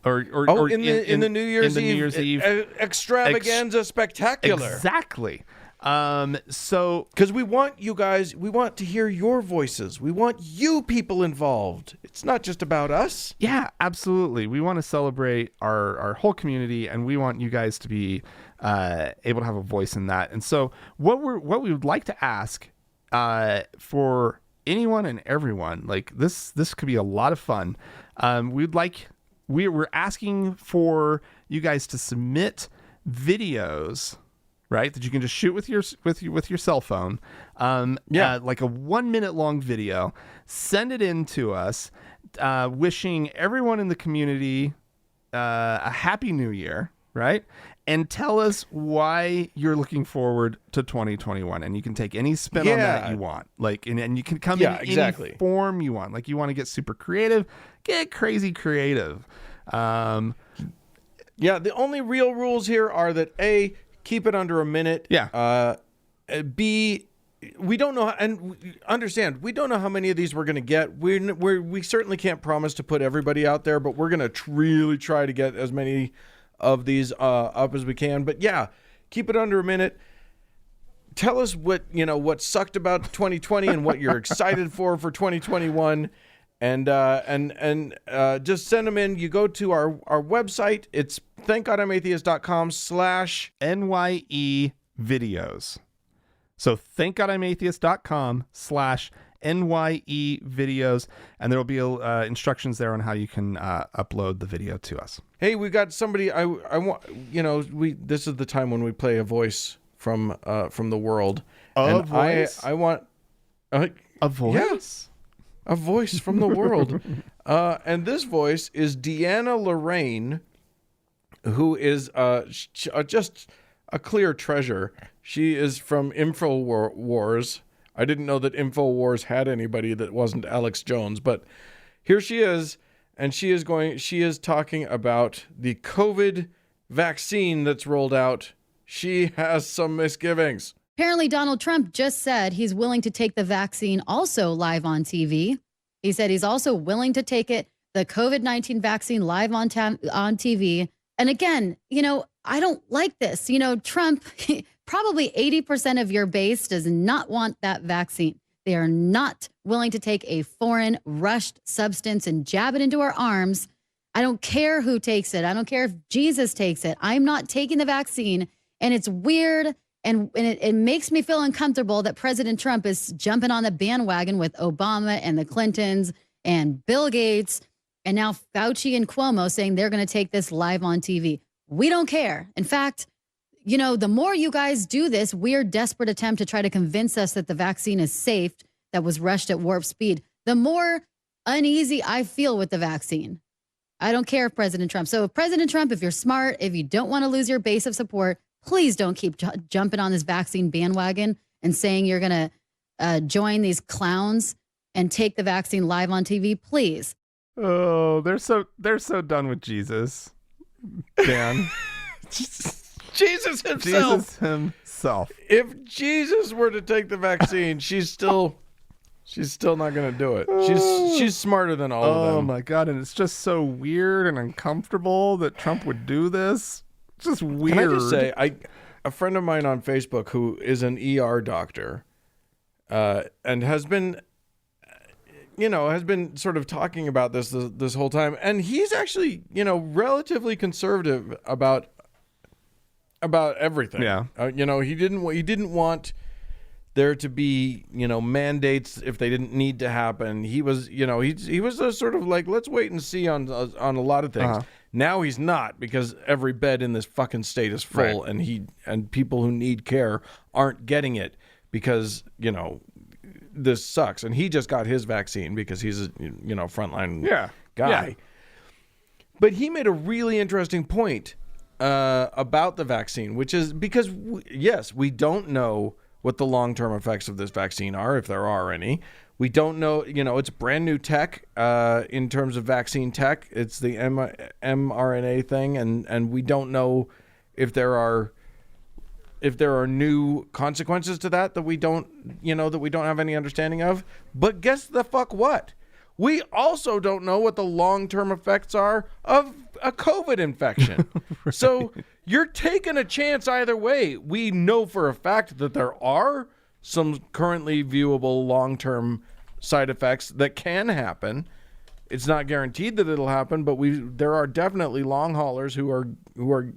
In the New Year's Eve extravaganza spectacular. Exactly. So, because we want you guys, we want to hear your voices. We want you people involved. It's not just about us. Yeah, absolutely. We want to celebrate our whole community, and we want you guys to be able to have a voice in that. And so what we would like to ask for anyone and everyone, like this could be a lot of fun. We're asking for you guys to submit videos, right, that you can just shoot with your cell phone. Like a 1 minute long video. Send it in to us, wishing everyone in the community a happy new year, right? And tell us why you're looking forward to 2021. And you can take any spin on that you want. Like, and you can come in any form you want. Like, you want to get super creative, get crazy creative. The only real rules here are that A, keep it under a minute. B, we don't know, and understand, we don't know how many of these we're going to get. We certainly can't promise to put everybody out there, but we're going to really try to get as many of these up as we can. But yeah, keep it under a minute. Tell us what sucked about 2020 and what you're excited for 2021. And just send them in. You go to our website. It's thankgodimatheist.com/NYE videos. So thankgodimatheist.com/NYE videos. And there will be instructions there on how you can upload the video to us. Hey, we got somebody. I want, this is the time when we play a voice from the world. Voice? I want a voice? Yes. A voice from the world. And this voice is Deanna Lorraine, who is just a clear treasure. She is from InfoWars. I didn't know that InfoWars had anybody that wasn't Alex Jones, but here she is, and she is talking about the COVID vaccine that's rolled out. She has some misgivings. Apparently, Donald Trump just said he's willing to take the vaccine also live on TV. He said he's also willing to take the COVID-19 vaccine live on TV. And again, I don't like this. Trump, probably 80% of your base does not want that vaccine. They are not willing to take a foreign rushed substance and jab it into our arms. I don't care who takes it. I don't care if Jesus takes it. I'm not taking the vaccine. And it's weird. And it makes me feel uncomfortable that President Trump is jumping on the bandwagon with Obama and the Clintons and Bill Gates and now Fauci and Cuomo saying they're going to take this live on TV. We don't care. In fact, the more you guys do this weird, desperate attempt to try to convince us that the vaccine is safe, that was rushed at warp speed, the more uneasy I feel with the vaccine. I don't care if President Trump. So President Trump, if you're smart, if you don't want to lose your base of support, please don't keep jumping on this vaccine bandwagon and saying you're going to join these clowns and take the vaccine live on TV. Please. Oh, they're so done with Jesus, Dan. Jesus himself. If Jesus were to take the vaccine, she's still not going to do it. She's smarter than all of them. Oh my God! And it's just so weird and uncomfortable that Trump would do this. Just weird. Can I just say, a friend of mine on Facebook who is an ER doctor, and has been sort of talking about this whole time, and he's actually relatively conservative about everything. Yeah. He didn't want there to be, mandates if they didn't need to happen. He was, he was a sort of like, let's wait and see on a lot of things. Now he's not, because every bed in this fucking state is full, right. and people who need care aren't getting it because, this sucks. And he just got his vaccine because he's a, frontline guy. Yeah. But he made a really interesting point about the vaccine, which is because, yes, we don't know what the long-term effects of this vaccine are, if there are any. We don't know, it's brand new tech in terms of vaccine tech. It's the mRNA thing, and we don't know if there are new consequences to that we don't have any understanding of. But guess the fuck what? We also don't know what the long-term effects are of a COVID infection. Right. So you're taking a chance either way. We know for a fact that there are some currently viewable long-term side effects that can happen. It's not guaranteed that it'll happen, but there are definitely long haulers who are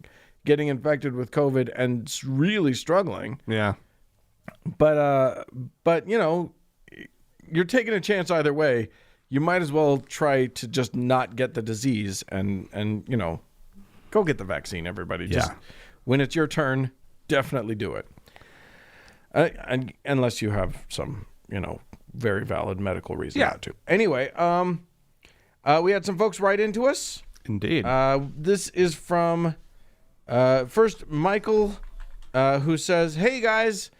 getting infected with COVID and really struggling. Yeah. But you're taking a chance either way. You might as well try to just not get the disease and go get the vaccine, everybody. Just when it's your turn, definitely do it. And unless you have some, very valid medical reason not to. Anyway, we had some folks write into us. Indeed. This is from first Michael, who says, "Hey guys,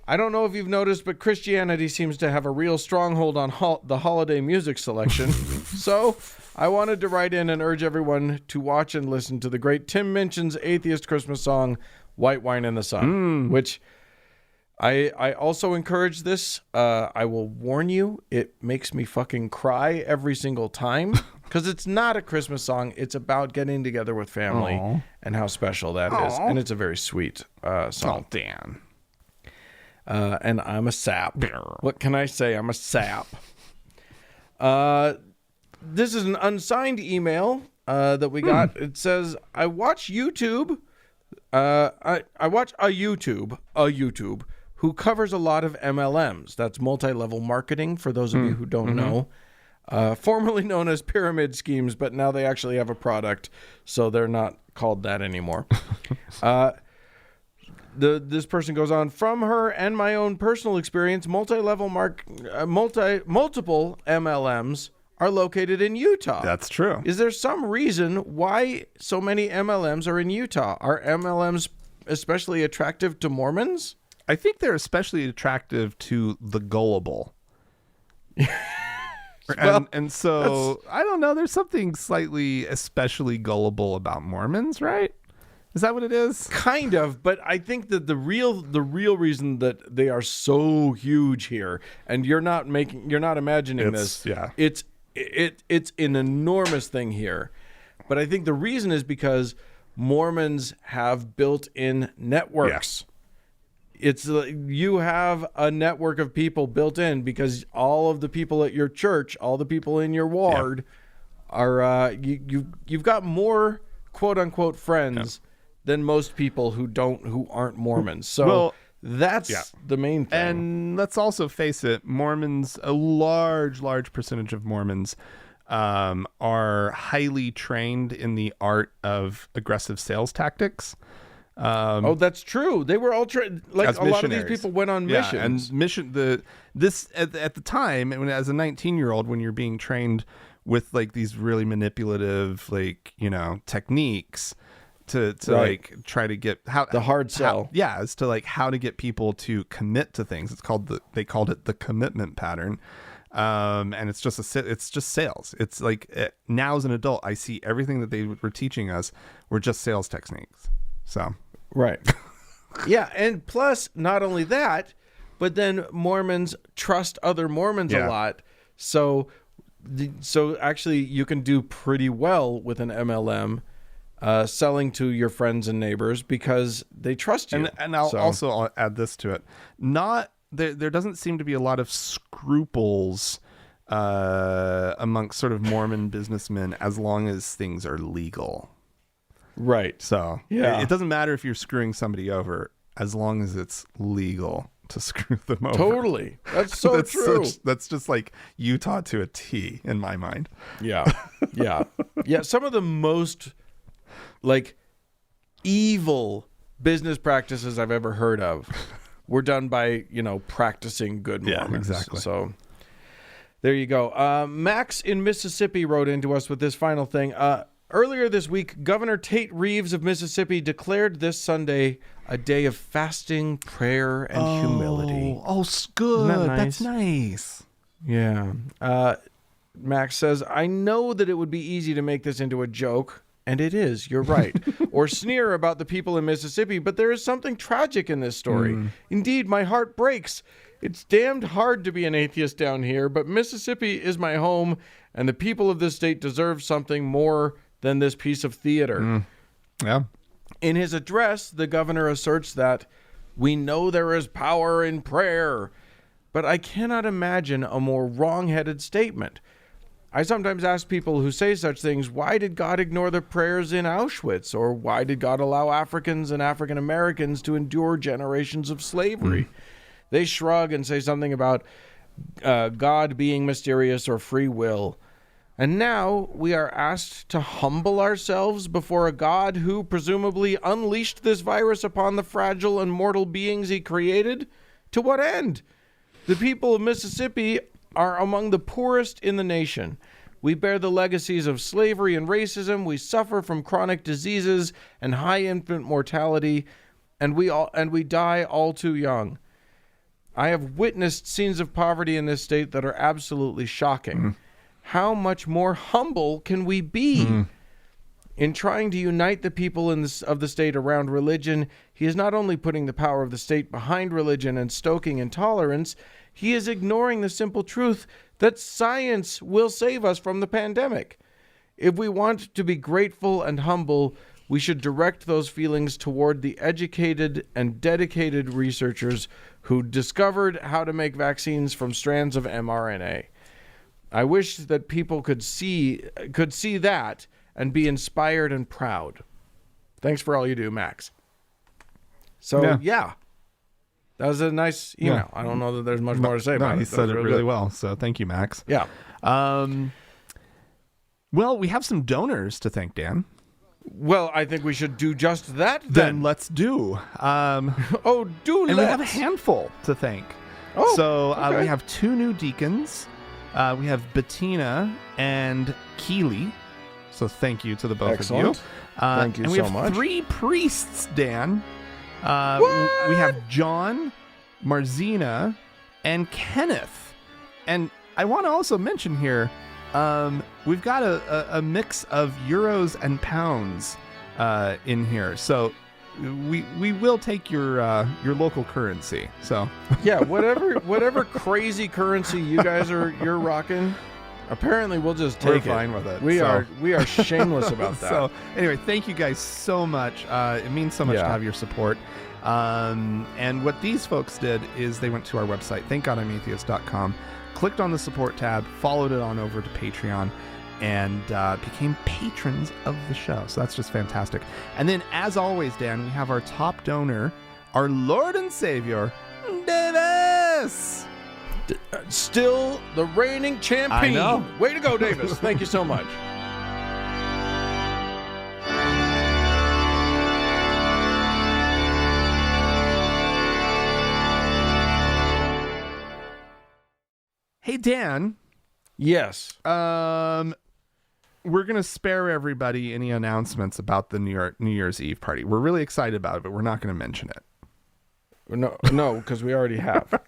I don't know if you've noticed, but Christianity seems to have a real stronghold on the holiday music selection. So I wanted to write in and urge everyone to watch and listen to the great Tim Minchin's atheist Christmas song, White Wine in the Sun," which I also encourage this. I will warn you, it makes me fucking cry every single time because it's not a Christmas song. It's about getting together with family and how special that is. And it's a very sweet song. Oh, Dan. And I'm a sap. What can I say? I'm a sap. This is an unsigned email that we got. It says, I watch YouTube. I watch a YouTube who covers a lot of MLMs. That's multi-level marketing, for those of you who don't know. Formerly known as pyramid schemes, but now they actually have a product, so they're not called that anymore. This person goes on, from her and my own personal experience, multiple MLMs are located in Utah. That's true. Is there some reason why so many MLMs are in Utah? Are MLMs especially attractive to Mormons? I think they're especially attractive to the gullible. And so, I don't know, there's something slightly especially gullible about Mormons, right? Is that what it is? Kind of, but I think that the real reason that they are so huge here, and you're not imagining this. Yeah. It's an enormous thing here. But I think the reason is because Mormons have built-in networks. Yeah. It's you have a network of people built in because all of the people at your church, all the people in your ward are you've got more quote unquote friends than most people who aren't Mormons. So that's the main thing. And let's also face it, Mormons, a large percentage of Mormons are highly trained in the art of aggressive sales tactics. That's true. They were all trained. Like a lot of these people went on missions. And at the time, as a 19-year-old, when you're being trained with like these really manipulative, techniques to like try to get the hard sell. As to like how to get people to commit to things. They called it the commitment pattern. And it's just sales. It's like now as an adult, I see everything that they were teaching us were just sales techniques. So right. Yeah, and plus not only that, but then Mormons trust other Mormons a lot. So actually you can do pretty well with an MLM selling to your friends and neighbors because they trust you. And I'll add this to it. There doesn't seem to be a lot of scruples amongst sort of Mormon businessmen as long as things are legal. Right. So it doesn't matter if you're screwing somebody over as long as it's legal. to screw them over. Totally. That's so true. That's just like Utah to a T in my mind. Yeah. Yeah. Yeah. Some of the most like evil business practices I've ever heard of were done by, practicing good Mormons. Yeah, exactly. So there you go. Max in Mississippi wrote into us with this final thing. Earlier this week, Governor Tate Reeves of Mississippi declared this Sunday a day of fasting, prayer, and humility. Oh, good. Isn't that nice? That's nice. Yeah. Max says, I know that it would be easy to make this into a joke, and it is, you're right, or sneer about the people in Mississippi, but there is something tragic in this story. Indeed, my heart breaks. It's damned hard to be an atheist down here, but Mississippi is my home, and the people of this state deserve something more than this piece of theater. Yeah. In his address, the governor asserts that we know there is power in prayer, but I cannot imagine a more wrong-headed statement. I sometimes ask people who say such things, why did God ignore the prayers in Auschwitz? Or why did God allow Africans and African Americans to endure generations of slavery? They shrug and say something about God being mysterious or free will. And now we are asked to humble ourselves before a God who presumably unleashed this virus upon the fragile and mortal beings he created? To what end? The people of Mississippi are among the poorest in the nation. We bear the legacies of slavery and racism. We suffer from chronic diseases and high infant mortality, and we die all too young. I have witnessed scenes of poverty in this state that are absolutely shocking. How much more humble can we be? In trying to unite the people of the state around religion, he is not only putting the power of the state behind religion and stoking intolerance, he is ignoring the simple truth that science will save us from the pandemic. If we want to be grateful and humble, we should direct those feelings toward the educated and dedicated researchers who discovered how to make vaccines from strands of mRNA. I wish that people could see that and be inspired and proud. Thanks for all you do, Max. So, yeah. That was a nice email. Yeah. I don't know that there's much more to say about it. He said it really well, so thank you, Max. Yeah. Well, we have some donors to thank, Dan. Well, I think we should do just that then. Let's do. And we have a handful to thank. So we have 2 new deacons. We have Bettina and Keely. So thank you to the both of you. Thank you so much. And we have 3 priests, Dan. We have John, Marzina, and Kenneth. And I want to also mention here, we've got a mix of euros and pounds in here. So we will take your local currency. So yeah, whatever crazy currency you're rocking. Apparently, we'll just take it. We're fine with it. We are shameless about that. So anyway, thank you guys so much. It means so much to have your support. And what these folks did is they went to our website, thankgodimatheist.com, clicked on the support tab, followed it on over to Patreon, and became patrons of the show. So that's just fantastic. And then, as always, Dan, we have our top donor, our Lord and Savior, Davis. Still the reigning champion. I know. Way to go, Davis. Thank you so much. Hey, Dan. Yes. We're going to spare everybody any announcements about the New Year's Eve party. We're really excited about it, but we're not going to mention it. No, because we already have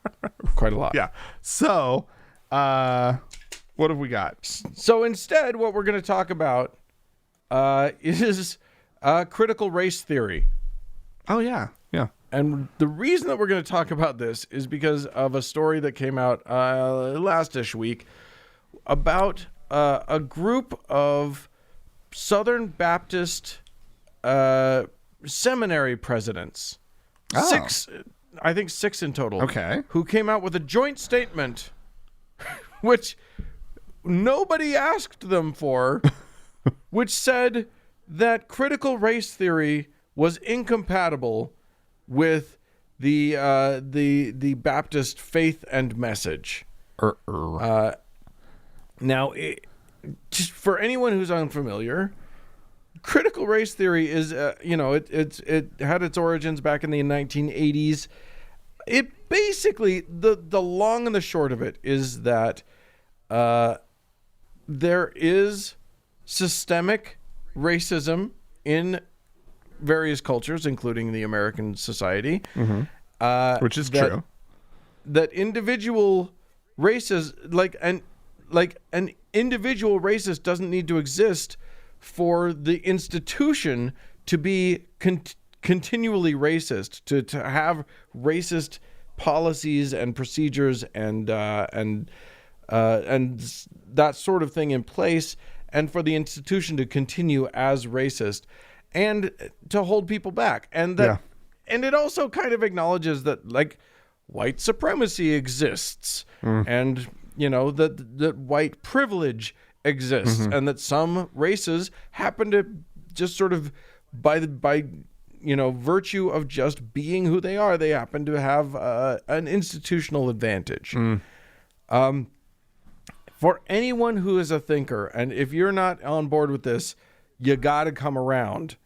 quite a lot. Yeah. So, what have we got? So instead, what we're going to talk about is critical race theory. Oh, yeah. Yeah. And the reason that we're going to talk about this is because of a story that came out last-ish week about a group of Southern Baptist seminary presidents. Oh. 6 in total. Okay. Who came out with a joint statement, which nobody asked them for, which said that critical race theory was incompatible with the Baptist faith and message. Now, just for anyone who's unfamiliar, critical race theory is, it had its origins back in the 1980s. It basically, the long and the short of it is that there is systemic racism in various cultures, including the American society, which is true. That individual races, an individual racist doesn't need to exist for the institution to be continually racist, to have racist policies and procedures and that sort of thing in place, and for the institution to continue as racist and to hold people back. And that, and it also kind of acknowledges that, like, white supremacy exists, and that white privilege exists, and that some races happen to just sort of by virtue of just being who they are, they happen to have an institutional advantage. For anyone who is a thinker, and if you're not on board with this, you got to come around.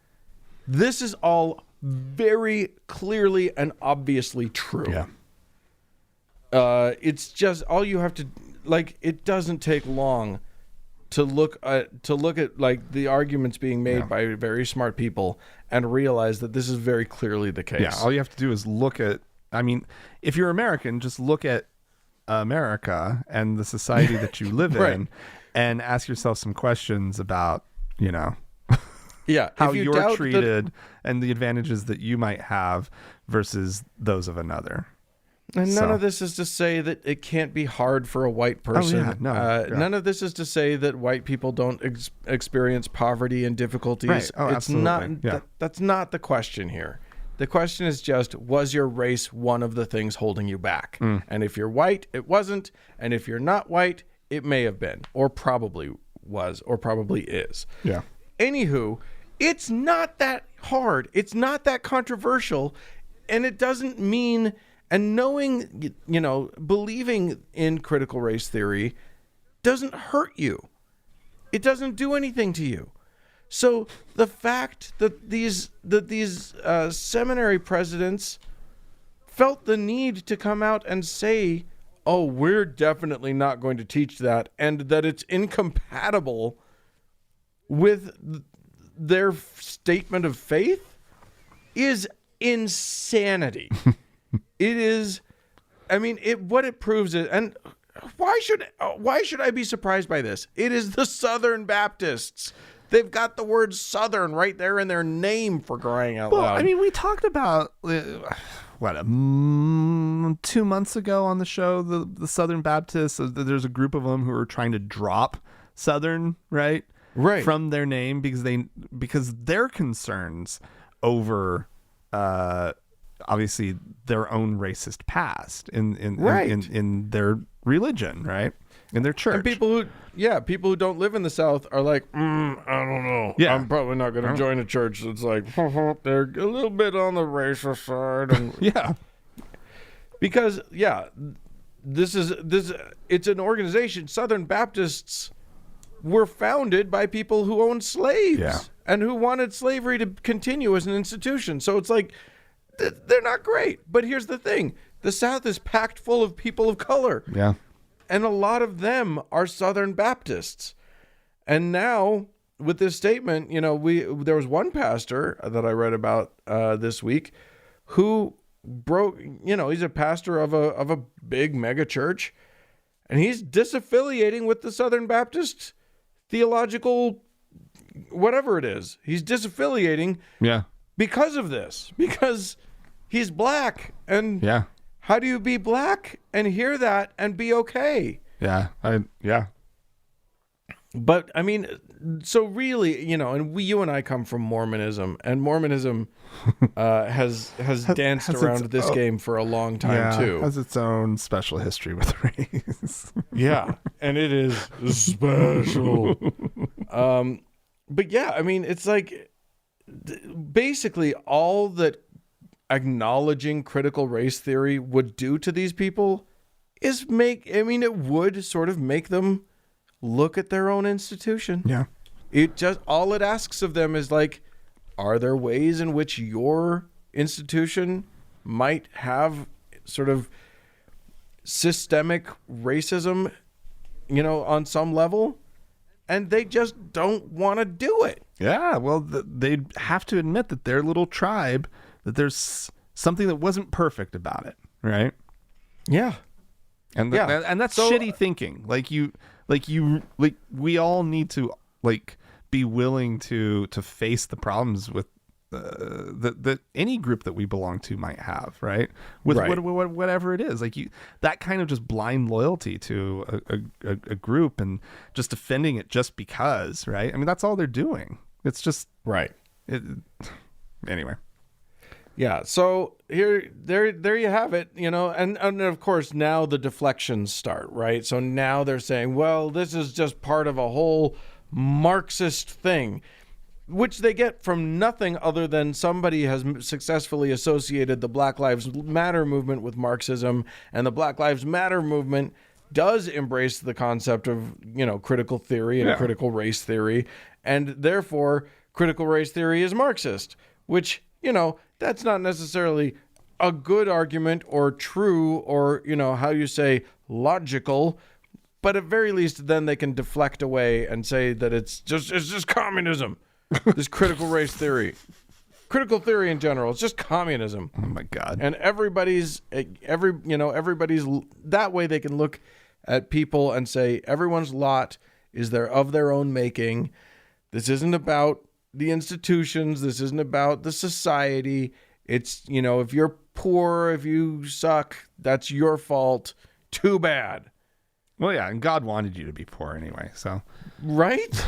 This is all very clearly and obviously true. Yeah. It's just all you have to, like, it doesn't take long to look at like the arguments being made by very smart people and realize that this is very clearly the case. Yeah, all you have to do is look at, I mean, if you're American, just look at America and the society that you live in and ask yourself some questions about, how you're treated and the advantages that you might have versus those of another. And none of this is to say that it can't be hard for a white person. None of this is to say that white people don't experience poverty and difficulties. Right. Oh, it's absolutely. not. That's not the question here. The question is just, was your race one of the things holding you back? And if you're white, it wasn't. And if you're not white, it may have been, or probably was, or probably is. Yeah. Anywho, it's not that hard. It's not that controversial. And it doesn't mean, and knowing, believing in critical race theory doesn't hurt you. It doesn't do anything to you. So the fact that these seminary presidents felt the need to come out and say, oh, we're definitely not going to teach that, and that it's incompatible with their statement of faith is insanity. It is, what it proves is, and why should I be surprised by this? It is the Southern Baptists. They've got the word Southern right there in their name, for crying out loud. We talked about, 2 months ago on the show, the Southern Baptists. There's a group of them who are trying to drop Southern, right, from their name because their concerns over, obviously, their own racist past in their religion, right, in their church. And people who don't live in the South are like, I don't know. Yeah. I'm probably not going to join a church that's like, they're a little bit on the racist side. And because, it's an organization. Southern Baptists were founded by people who owned slaves and who wanted slavery to continue as an institution. So it's like, they're not great. But here's the thing. The South is packed full of people of color. Yeah. And a lot of them are Southern Baptists. And now, with this statement, there was one pastor that I read about this week who broke, he's a pastor of a big mega church, and he's disaffiliating with the Southern Baptist theological, whatever it is. He's disaffiliating because of this, because he's black. And how do you be black and hear that and be okay? But so really, you and I come from Mormonism, and Mormonism has danced around this game for a long time too. Has its own special history with race. And it is special. But it's like basically all that acknowledging critical race theory would do to these people is it would sort of make them look at their own institution. Yeah. All it asks of them is like, are there ways in which your institution might have sort of systemic racism, on some level? And they just don't want to do it. Yeah, well, they'd have to admit that their little tribe, that there's something that wasn't perfect about it, right? Yeah. And that's shitty thinking. We all need to be willing to face the problems with that any group that we belong to might have, right? With whatever it is, that kind of just blind loyalty to a group and just defending it just because, right? I mean, that's all they're doing. It's just right. Anyway. Yeah. So there you have it, and of course now the deflections start, right? So now they're saying, well, this is just part of a whole Marxist thing, which they get from nothing other than somebody has successfully associated the Black Lives Matter movement with Marxism, and the Black Lives Matter movement does embrace the concept of, critical theory and critical race theory, and therefore critical race theory is Marxist, which, that's not necessarily a good argument or true or, logical. But at very least, then they can deflect away and say that it's just communism. This critical race theory, critical theory in general, it's just communism. Oh my God! And everybody's that way they can look at people and say everyone's lot is of their own making. This isn't about the institutions. This isn't about the society. It's if you're poor, if you suck, that's your fault. Too bad. Well, yeah, and God wanted you to be poor anyway, so. Right?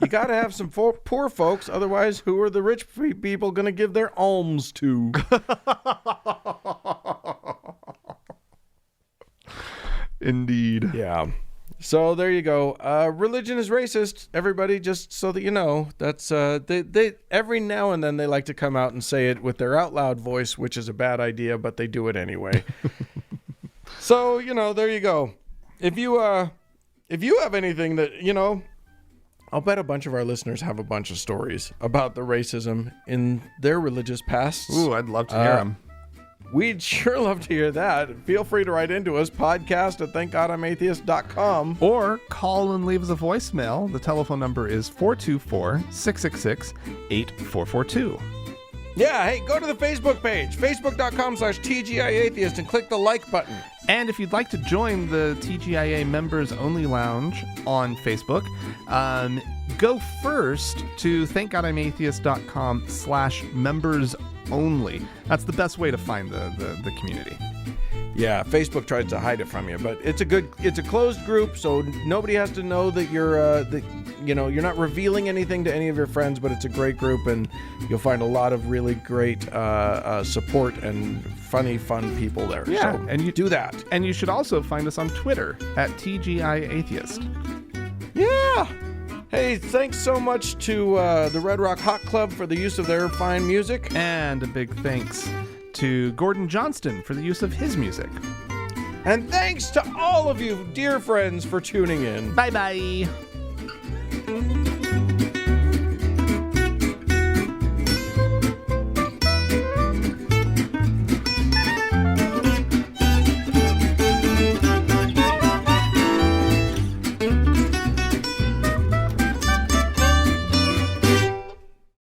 You got to have some poor folks, otherwise who are the rich people going to give their alms to? Indeed. Yeah. So there you go. Religion is racist, everybody, just so that you know. That's they every now and then they like to come out and say it with their out loud voice, which is a bad idea, but they do it anyway. So, there you go. If you have anything that, I'll bet a bunch of our listeners have a bunch of stories about the racism in their religious pasts. Ooh, I'd love to hear them. We'd sure love to hear that. Feel free to write into us, podcast@thankgodimatheist.com. Or call and leave us a voicemail. The telephone number is 424-666-8442. Yeah, hey, go to the Facebook page, facebook.com/TGIAtheist, and click the like button. And if you'd like to join the TGIA Members Only Lounge on Facebook, go first to thankgodimatheist.com/members only. That's the best way to find the community. Yeah, Facebook tries to hide it from you, but it's a closed group, so nobody has to know that you're you're not revealing anything to any of your friends, but it's a great group, and you'll find a lot of really great support and fun people there. Yeah, so and you do that. And you should also find us on Twitter @TGIAtheist. Yeah. Hey, thanks so much to the Red Rock Hot Club for the use of their fine music. And a big thanks to Gordon Johnston for the use of his music. And thanks to all of you, dear friends, for tuning in. Bye-bye.